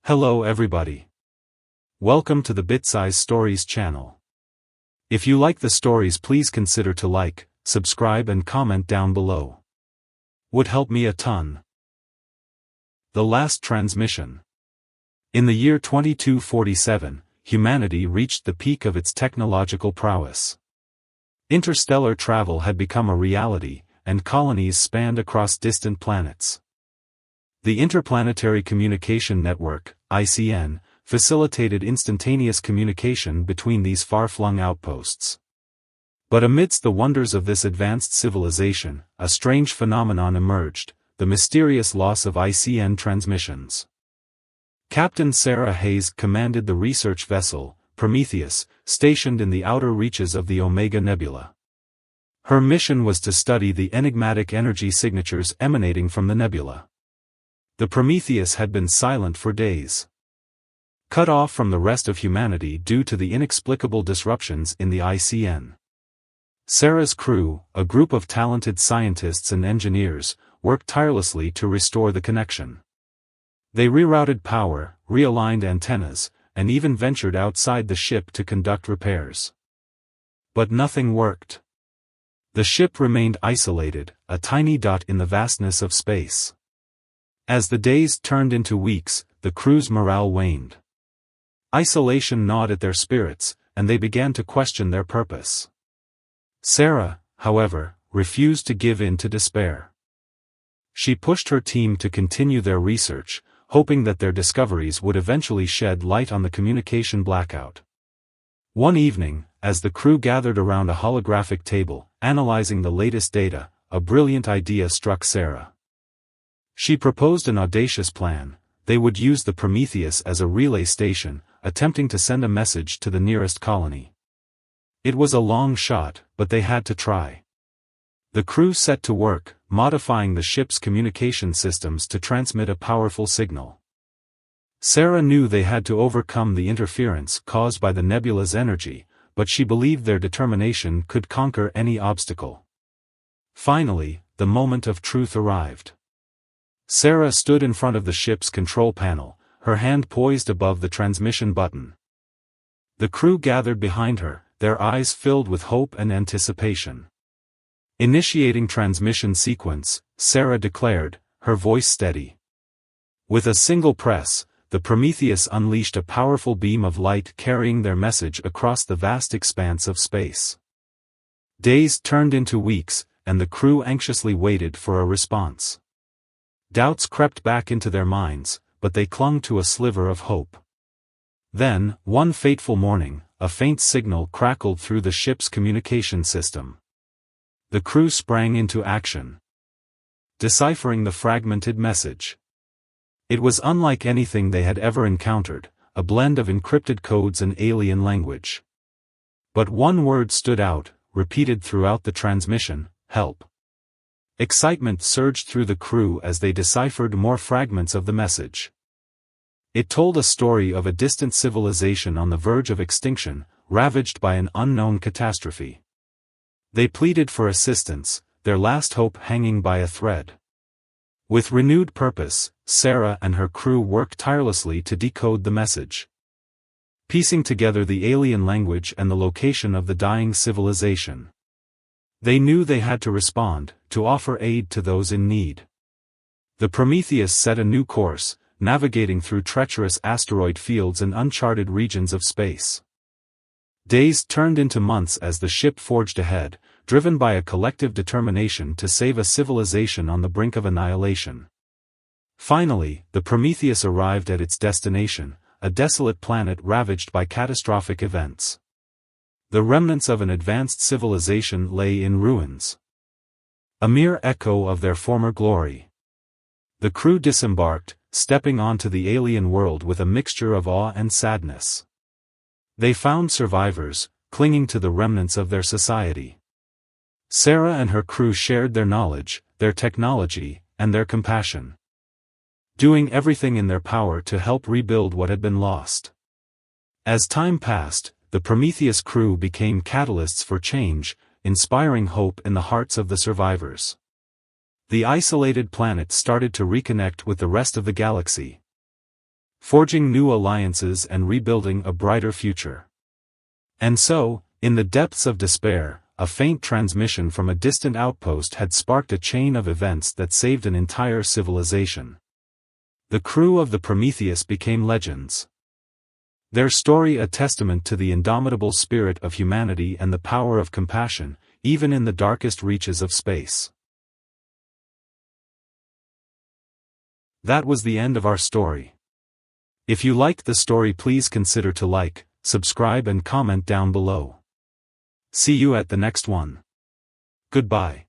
Hello everybody. Welcome to the Bit-Size Stories channel. If you like the stories, please consider to like, subscribe and comment down below. Would help me a ton. The Last Transmission. In the year 2247, humanity reached the peak of its technological prowess. Interstellar travel had become a reality, and colonies spanned across distant planets. The Interplanetary Communication Network, ICN, facilitated instantaneous communication between these far-flung outposts. But amidst the wonders of this advanced civilization, a strange phenomenon emerged: the mysterious loss of ICN transmissions. Captain Sarah Hayes commanded the research vessel, Prometheus, stationed in the outer reaches of the Omega Nebula. Her mission was to study the enigmatic energy signatures emanating from the nebula. The Prometheus had been silent for days. Cut off from the rest of humanity due to the inexplicable disruptions in the ICN. Sarah's crew, a group of talented scientists and engineers, worked tirelessly to restore the connection. They rerouted power, realigned antennas, and even ventured outside the ship to conduct repairs. But nothing worked. The ship remained isolated, a tiny dot in the vastness of space. As the days turned into weeks, the crew's morale waned. Isolation gnawed at their spirits, and they began to question their purpose. Sarah, however, refused to give in to despair. She pushed her team to continue their research, hoping that their discoveries would eventually shed light on the communication blackout. One evening, as the crew gathered around a holographic table, analyzing the latest data, a brilliant idea struck Sarah. She proposed an audacious plan: they would use the Prometheus as a relay station, attempting to send a message to the nearest colony. It was a long shot, but they had to try. The crew set to work, modifying the ship's communication systems to transmit a powerful signal. Sarah knew they had to overcome the interference caused by the nebula's energy, but she believed their determination could conquer any obstacle. Finally, the moment of truth arrived. Sarah stood in front of the ship's control panel, her hand poised above the transmission button. The crew gathered behind her, their eyes filled with hope and anticipation. Initiating transmission sequence, Sarah declared, her voice steady. With a single press, the Prometheus unleashed a powerful beam of light carrying their message across the vast expanse of space. Days turned into weeks, and the crew anxiously waited for a response. Doubts crept back into their minds, but they clung to a sliver of hope. Then, one fateful morning, a faint signal crackled through the ship's communication system. The crew sprang into action, deciphering the fragmented message. It was unlike anything they had ever encountered, a blend of encrypted codes and alien language. But one word stood out, repeated throughout the transmission: help. Excitement surged through the crew as they deciphered more fragments of the message. It told a story of a distant civilization on the verge of extinction, ravaged by an unknown catastrophe. They pleaded for assistance, their last hope hanging by a thread. With renewed purpose, Sarah and her crew worked tirelessly to decode the message. Piecing together the alien language and the location of the dying civilization. They knew they had to respond, to offer aid to those in need. The Prometheus set a new course, navigating through treacherous asteroid fields and uncharted regions of space. Days turned into months as the ship forged ahead, driven by a collective determination to save a civilization on the brink of annihilation. Finally, the Prometheus arrived at its destination, a desolate planet ravaged by catastrophic events. The remnants of an advanced civilization lay in ruins. A mere echo of their former glory. The crew disembarked, stepping onto the alien world with a mixture of awe and sadness. They found survivors, clinging to the remnants of their society. Sarah and her crew shared their knowledge, their technology, and their compassion. Doing everything in their power to help rebuild what had been lost. As time passed, the Prometheus crew became catalysts for change, inspiring hope in the hearts of the survivors. The isolated planet started to reconnect with the rest of the galaxy. forging new alliances and rebuilding a brighter future. And so, in the depths of despair, a faint transmission from a distant outpost had sparked a chain of events that saved an entire civilization. The crew of the Prometheus became legends. Their story a testament to the indomitable spirit of humanity and the power of compassion, even in the darkest reaches of space. That was the end of our story. If you liked the story, please consider to like, subscribe and comment down below. See you at the next one. Goodbye.